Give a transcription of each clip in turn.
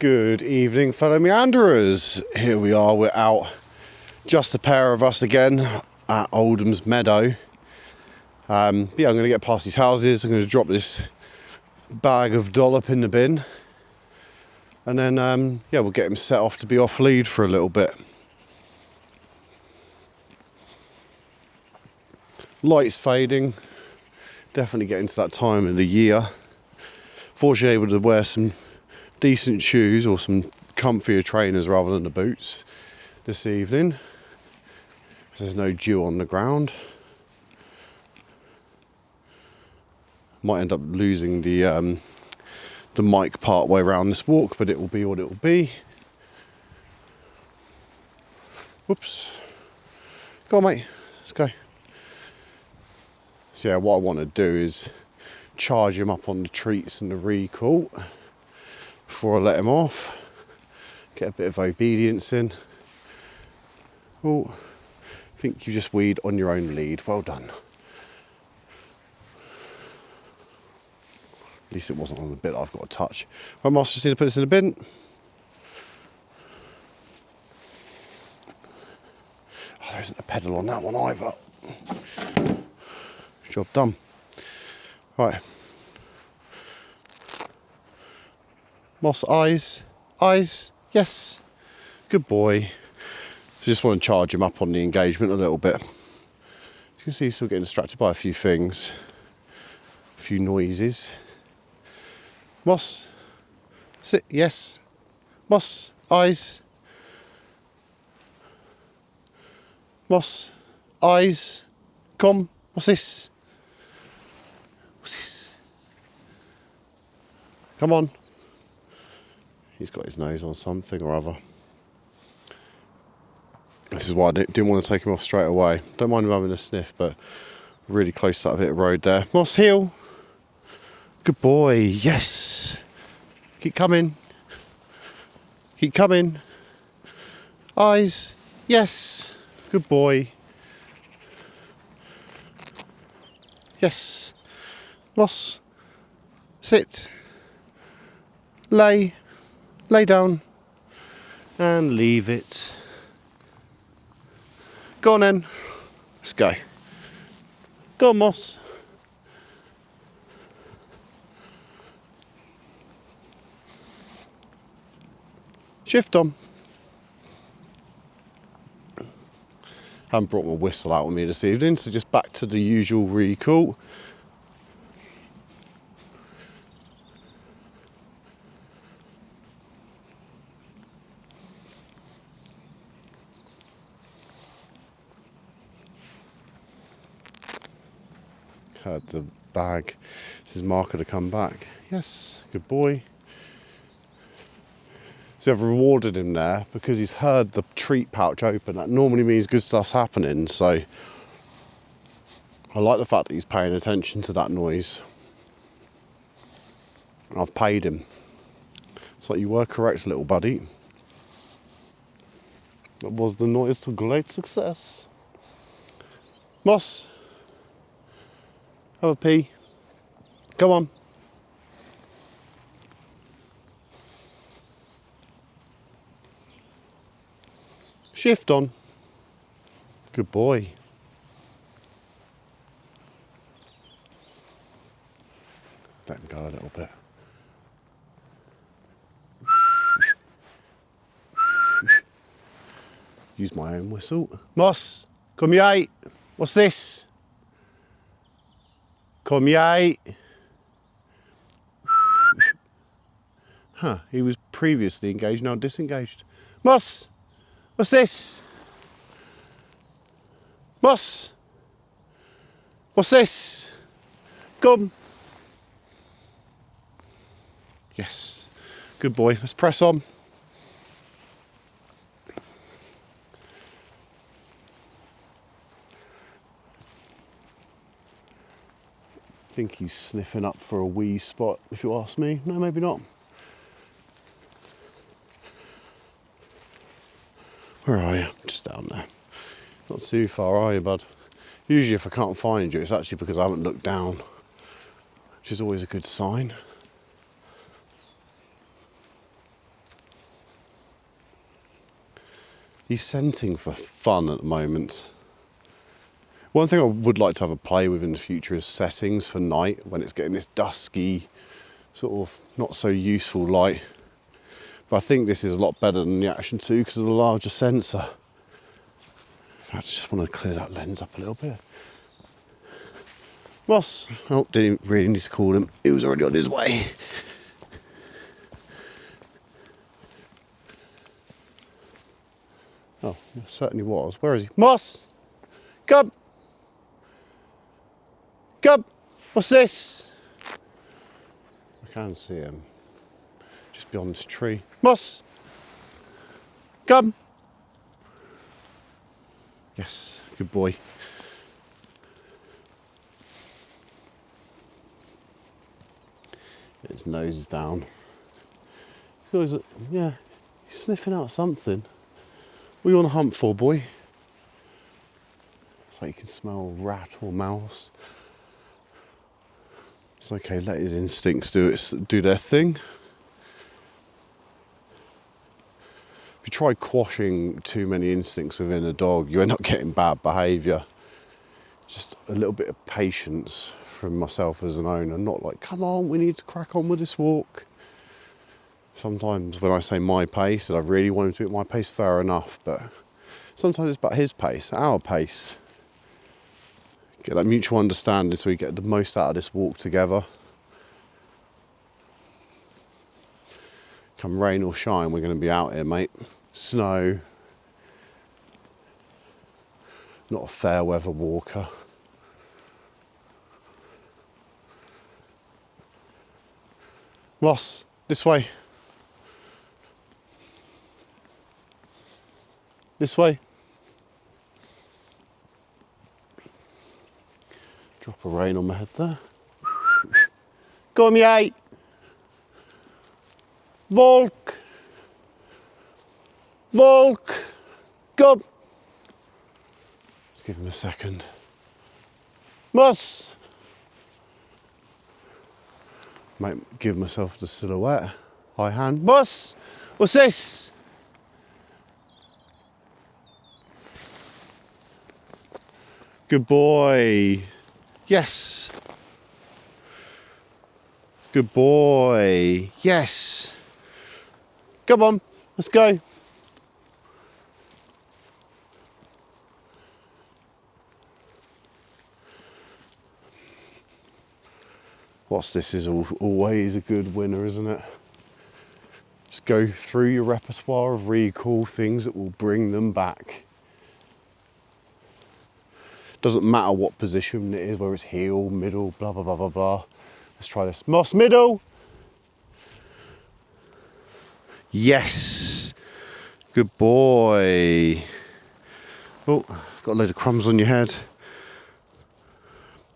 Good evening, fellow meanderers. Here we are, we're out, just a pair of us again at Oldham's Meadow. Yeah, I'm going to get past these houses. I'm going to drop this bag of dollop in the bin, and then yeah, we'll get him set off to be off lead for a little bit. Lights fading, definitely getting to that time of the year. Fortunately able to wear some decent shoes or some comfier trainers rather than the boots this evening. There's no dew on the ground. Might end up losing the mic part way around this walk, but it will be what it will be. Whoops. Go on, mate. Let's go. So yeah, what I want to do is charge him up on the treats and the recall before I let him off. Get a bit of obedience in. Oh, I think you just weed on your own lead. Well done. At least it wasn't on the bit that I've got to touch. Right, Master, just need to put this in the bin. Oh, there isn't a pedal on that one either. Job done. Right. Moss, eyes, yes, good boy. So just want to charge him up on the engagement a little bit. You can see he's still getting distracted by a few things, a few noises. Moss, sit, yes. Moss, eyes. Moss, eyes. Come, what's this? What's this? Come on. He's got his nose on something or other. This is why I didn't want to take him off straight away. Don't mind him having a sniff, but really close to that bit of road there. Moss, heel. Good boy, yes. Keep coming. Keep coming. Eyes, yes. Good boy. Yes. Moss, sit. Lay down and leave it. Go on then. Let's go. Go on, Moss. Shift on. Haven't brought my whistle out with me this evening, so just back to the usual recall. Heard the bag. This is marker to come back. Yes, good boy. So I've rewarded him there because he's heard the treat pouch open. That normally means good stuff's happening. So I like the fact that he's paying attention to that noise. And I've paid him. So you were correct, little buddy. That was the noise to great success. Moss. Have a pee. Come on. Shift on. Good boy. Let him go a little bit. Use my own whistle. Moss, come here. What's this? Come here. Huh, he was previously engaged, now disengaged. Moss, what's this? Moss, what's this? Come. Yes, good boy. Let's press on. I think he's sniffing up for a wee spot, if you ask me. No, maybe not. Where are you? Just down there. Not too far, are you, bud? Usually if I can't find you, it's actually because I haven't looked down, which is always a good sign. He's scenting for fun at the moment. One thing I would like to have a play with in the future is settings for night when it's getting this dusky, sort of not so useful light. But I think this is a lot better than the Action 2 because of the larger sensor. In fact, I just want to clear that lens up a little bit. Moss. Oh, didn't really need to call him. He was already on his way. Oh, it certainly was. Where is he? Moss! Come! Come! What's this? I can see him. Just beyond this tree. Moss! Come! Yes, good boy. Get his nose down. Yeah, he's sniffing out something. What are you on a hunt for, boy? It's like you can smell a rat or mouse. It's okay, let his instincts do their thing. If you try quashing too many instincts within a dog, you end up getting bad behaviour. Just a little bit of patience from myself as an owner, not like, come on, we need to crack on with this walk. Sometimes when I say my pace, and I really want him to be at my pace, fair enough, but sometimes it's about his pace, our pace. Get that mutual understanding so we get the most out of this walk together. Come rain or shine, we're going to be out here, mate. Snow. Not a fair weather walker. Ross, this way. This way. Drop of rain on my head there. Go on, mate. Volk. Volk. Go. Let's give him a second. Moss. Might give myself the silhouette. High hand. Moss. What's this? Good boy. Yes. Good boy. Yes. Come on, let's go. What's this is always a good winner, isn't it? Just go through your repertoire of recall things that will bring them back. Doesn't matter what position it is, whether it's heel, middle, blah, blah, blah, blah, blah. Let's try this. Moss, middle. Yes. Good boy. Oh, got a load of crumbs on your head.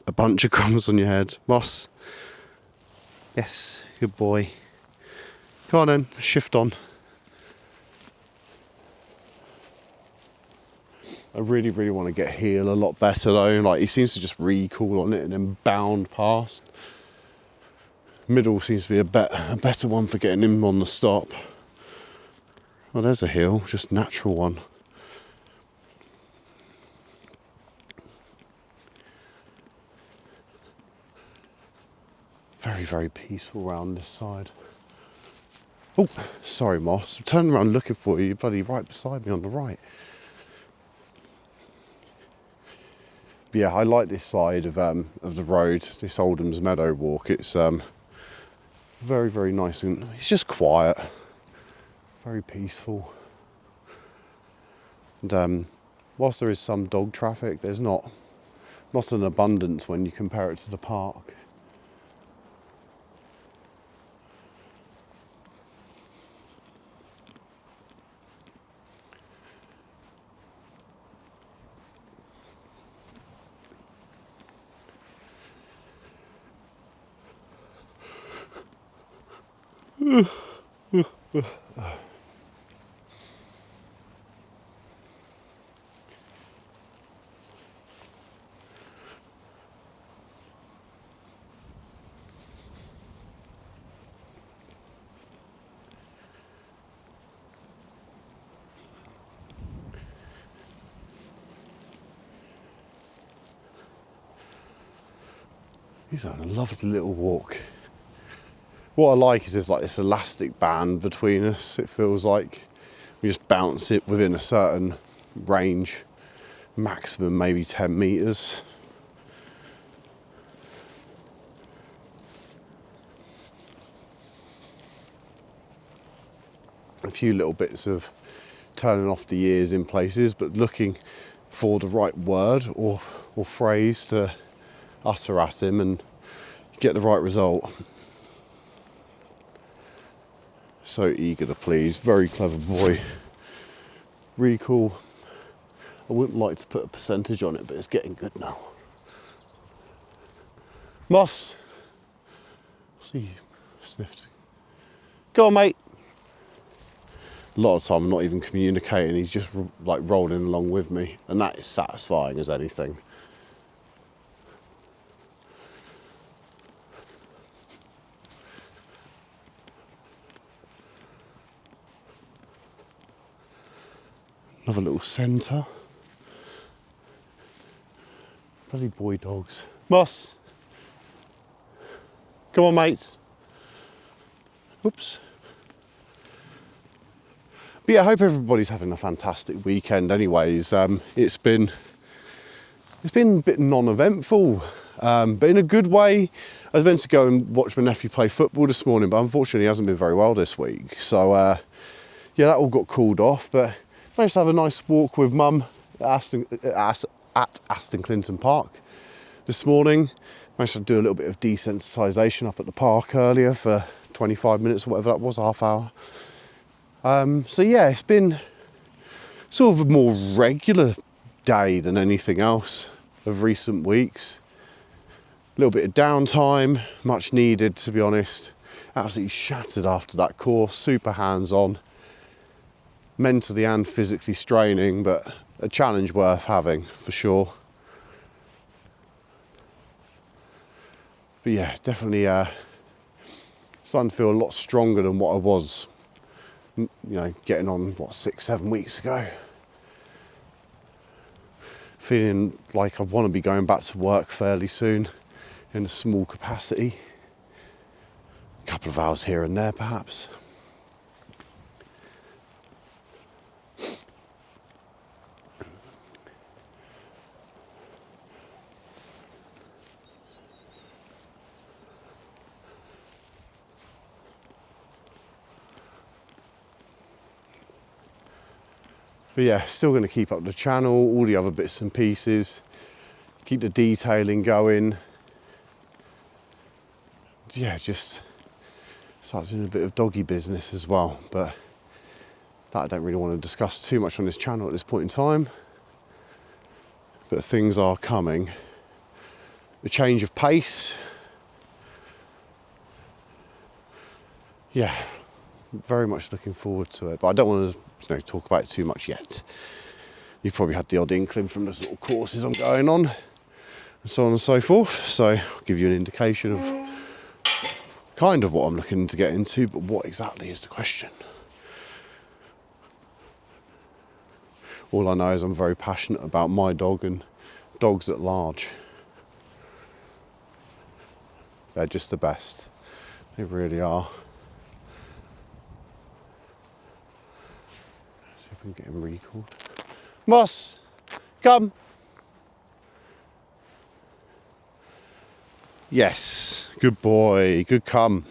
A bunch of crumbs on your head. Moss. Yes, good boy. Come on then, shift on. I really, really want to get heel a lot better though. Like he seems to just recall on it and then bound past. Middle seems to be a better one for getting him on the stop. Oh, there's a heel, just natural one. Very, very peaceful round this side. Oh, sorry, Moss. I'm turning around looking for you. You're bloody right beside me on the right. But yeah, I like this side of the road, this Oldham's Meadow walk. It's very, very nice and it's just quiet, very peaceful. And whilst there is some dog traffic, there's not an abundance when you compare it to the park. He's having a lovely little walk. What I like is there's like this elastic band between us. It feels like we just bounce it within a certain range, maximum maybe 10 meters. A few little bits of turning off the ears in places, but looking for the right word or phrase to utter at him and get the right result. So eager to please, very clever boy. Recall, I wouldn't like to put a percentage on it, but it's getting good now. Moss, see you sniffed. Go on, mate. A lot of the time I'm not even communicating, he's just like rolling along with me, and that is satisfying as anything. Another little centre. Bloody boy dogs. Moss. Come on, mates. Whoops. But yeah, I hope everybody's having a fantastic weekend anyways. It's been a bit non-eventful, but in a good way. I was meant to go and watch my nephew play football this morning, but unfortunately he hasn't been very well this week. So yeah, that all got called off, but managed to have a nice walk with Mum at Aston Clinton Park this morning. Managed to do a little bit of desensitisation up at the park earlier for 25 minutes or whatever that was, half hour. So yeah, it's been sort of a more regular day than anything else of recent weeks. A little bit of downtime, much needed to be honest. Absolutely shattered after that course, super hands-on. Mentally and physically straining, but a challenge worth having for sure. But yeah, definitely starting to feel a lot stronger than what I was, you know, getting on, 6-7 weeks ago. Feeling like I want to be going back to work fairly soon in a small capacity. A couple of hours here and there perhaps. But yeah, still going to keep up the channel, all the other bits and pieces, keep the detailing going. Yeah, just start doing a bit of doggy business as well, but that I don't really want to discuss too much on this channel at this point in time. But things are coming. A change of pace. Yeah, very much looking forward to it, but I don't want to talk about it too much yet. You've probably had the odd inkling from the sort of courses I'm going on and so on and so forth, so I'll give you an indication of kind of what I'm looking to get into, but what exactly is the question? All I know is I'm very passionate about my dog and dogs at large. They're just the best. They really are. See if we can get him recalled. Moss, come. Yes, good boy, good come.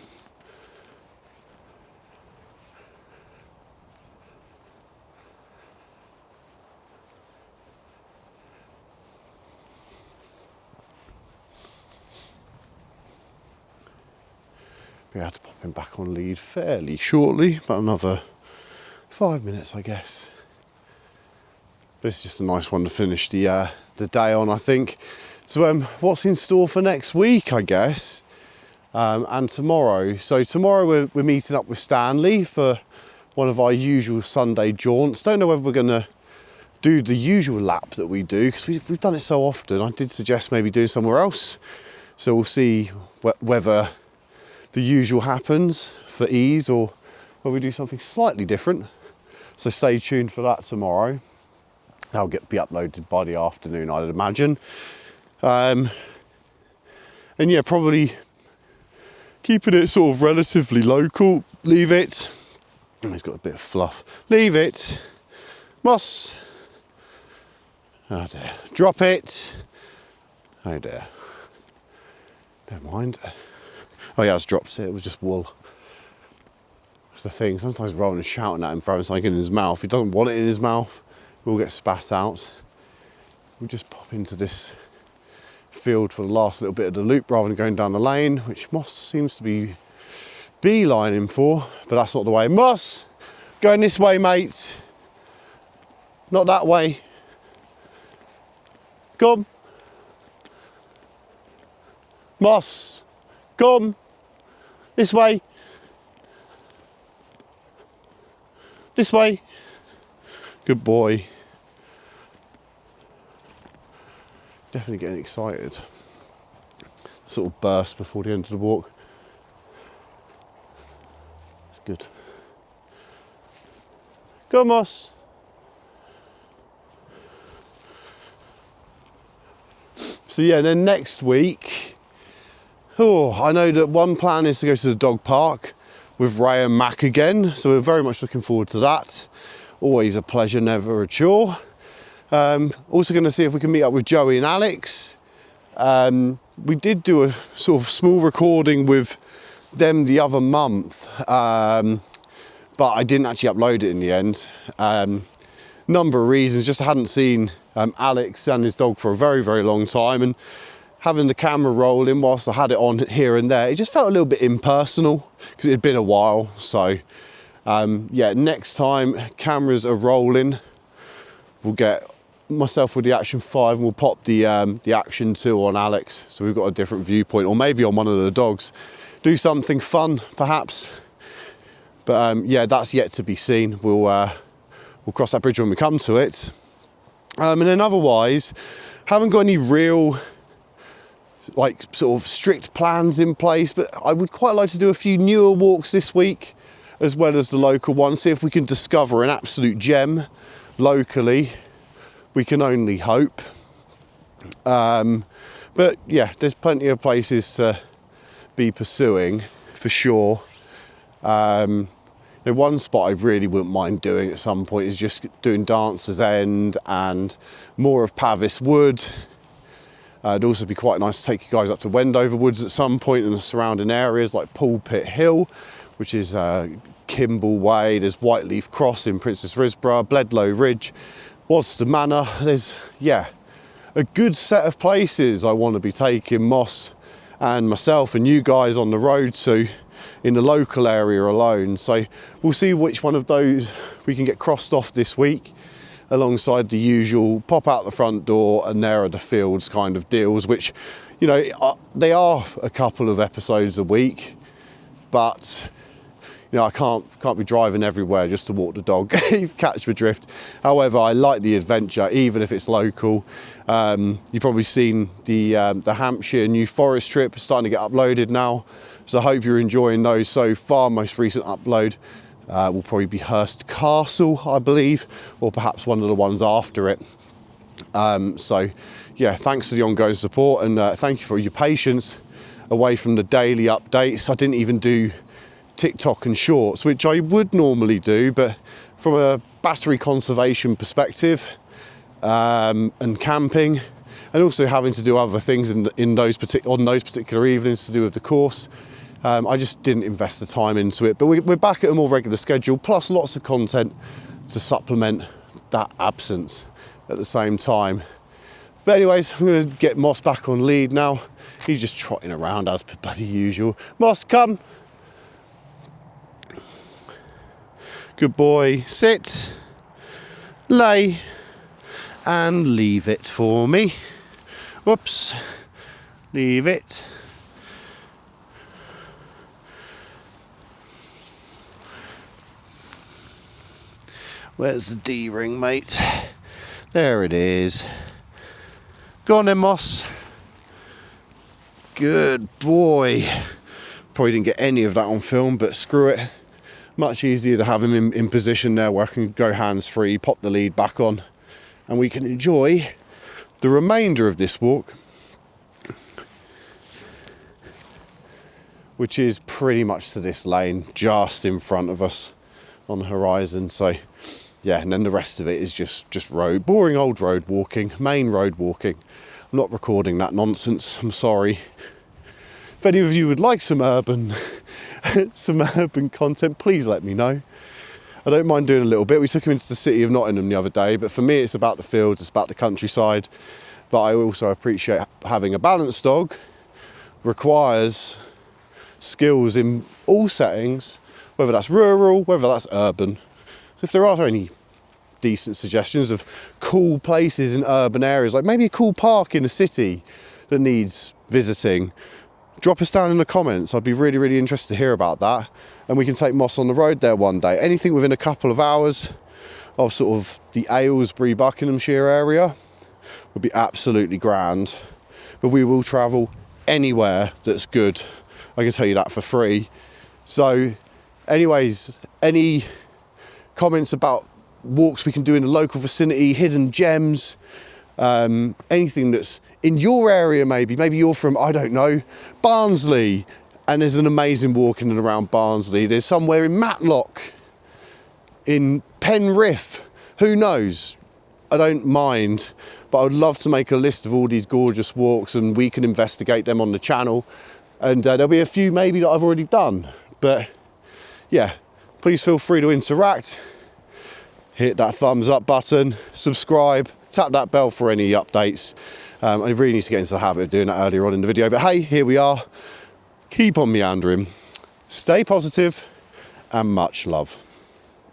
We had to pop him back on lead fairly shortly, about another 5 minutes, I guess. But it's just a nice one to finish the day on, I think. So what's in store for next week, I guess, and tomorrow. So tomorrow we're meeting up with Stanley for one of our usual Sunday jaunts. Don't know whether we're going to do the usual lap that we do, because we've done it so often. I did suggest maybe doing somewhere else. So we'll see whether the usual happens for ease or whether we do something slightly different. So stay tuned for that tomorrow. That'll be uploaded by the afternoon, I'd imagine. And And yeah, probably keeping it sort of relatively local. Leave it. Oh, he's got a bit of fluff. Leave it. Moss. Oh dear. Drop it. Oh dear. Don't mind. Oh yeah, it's dropped it. It was just wool. That's the thing. Sometimes rather than shouting at him for having something in his mouth, he doesn't want it in his mouth. We'll get spat out. We'll just pop into this field for the last little bit of the loop rather than going down the lane, which Moss seems to be beelining for, but that's not the way. Moss, going this way, mate. Not that way. Come. Moss, come. This way. This way. Good boy. Definitely getting excited. A sort of burst before the end of the walk. It's good. Go, Moss. So yeah, and then next week, I know that one plan is to go to the dog park with Ray and Mac again. So we're very much looking forward to that. Always a pleasure, never a chore. Also going to see if we can meet up with Joey and Alex. We did do a sort of small recording with them the other month, but I didn't actually upload it in the end. Number of reasons, just I hadn't seen Alex and his dog for a very, very long time, and having the camera rolling whilst I had it on here and there, it just felt a little bit impersonal because it had been a while. So yeah, next time cameras are rolling, we'll get myself with the Action 5 and we'll pop the Action 2 on Alex, so we've got a different viewpoint, or maybe on one of the dogs. Do something fun, perhaps. But yeah, that's yet to be seen. We'll cross that bridge when we come to it. And then otherwise, haven't got any real like sort of strict plans in place, but I would quite like to do a few newer walks this week as well as the local one, see if we can discover an absolute gem locally. We can only hope. But yeah, there's plenty of places to be pursuing for sure. The one spot I really wouldn't mind doing at some point is just doing Dancer's End and more of Pavis Wood. It'd also be quite nice to take you guys up to Wendover Woods at some point in the surrounding areas like Pulpit Hill, which is Kimball Way. There's Whiteleaf Cross in Princess Risborough, Bledlow Ridge, Wadster Manor. There's, yeah, a good set of places I want to be taking Moss and myself and you guys on the road to in the local area alone. So we'll see which one of those we can get crossed off this week, alongside the usual pop out the front door and there are the fields kind of deals, which, you know, they are a couple of episodes a week, but you know, I can't be driving everywhere just to walk the dog. You've catch my drift. However, I like the adventure, even if it's local. You've probably seen the Hampshire New Forest trip starting to get uploaded now, so I hope you're enjoying those so far. Most recent upload will probably be Hurst Castle, I believe, or perhaps one of the ones after it. So yeah, thanks for the ongoing support, and thank you for your patience away from the daily updates. I didn't even do TikTok and shorts, which I would normally do, but from a battery conservation perspective, and camping, and also having to do other things on those particular evenings to do with the course, I just didn't invest the time into it. But we're back at a more regular schedule, plus lots of content to supplement that absence at the same time. But anyways, I'm going to get Moss back on lead now. He's just trotting around as per bloody usual. Moss, come. Good boy. Sit, lay, and leave it for me. Whoops. Leave it. Where's the D-ring, mate? There it is. Go on then, Moss. Good boy. Probably didn't get any of that on film, but screw it. Much easier to have him in position there where I can go hands-free, pop the lead back on, and we can enjoy the remainder of this walk which is pretty much to this lane just in front of us on the horizon. So yeah, and then the rest of it is just road, boring old road walking, main road walking. I'm not recording that nonsense, I'm sorry. If any of you would like some urban some urban content, please let me know. I don't mind doing a little bit. We took him into the city of Nottingham the other day, but for me it's about the fields, it's about the countryside. But I also appreciate having a balanced dog requires skills in all settings, whether that's rural, whether that's urban. So if there are any decent suggestions of cool places in urban areas, like maybe a cool park in a city that needs visiting, drop us down in the comments. I'd be really, really interested to hear about that. And we can take Moss on the road there one day. Anything within a couple of hours of sort of the Aylesbury, Buckinghamshire area would be absolutely grand. But we will travel anywhere that's good. I can tell you that for free. So anyways, any comments about walks we can do in the local vicinity, hidden gems, anything that's in your area, maybe you're from, I don't know, Barnsley, and there's an amazing walk in and around Barnsley. There's somewhere in Matlock, in Penrith, who knows? I don't mind, but I would love to make a list of all these gorgeous walks and we can investigate them on the channel. And there'll be a few maybe that I've already done, but yeah, please feel free to interact. Hit that thumbs up button, subscribe, tap that bell for any updates. I really need to get into the habit of doing that earlier on in the video, but hey, here we are. Keep on meandering, stay positive, and much love.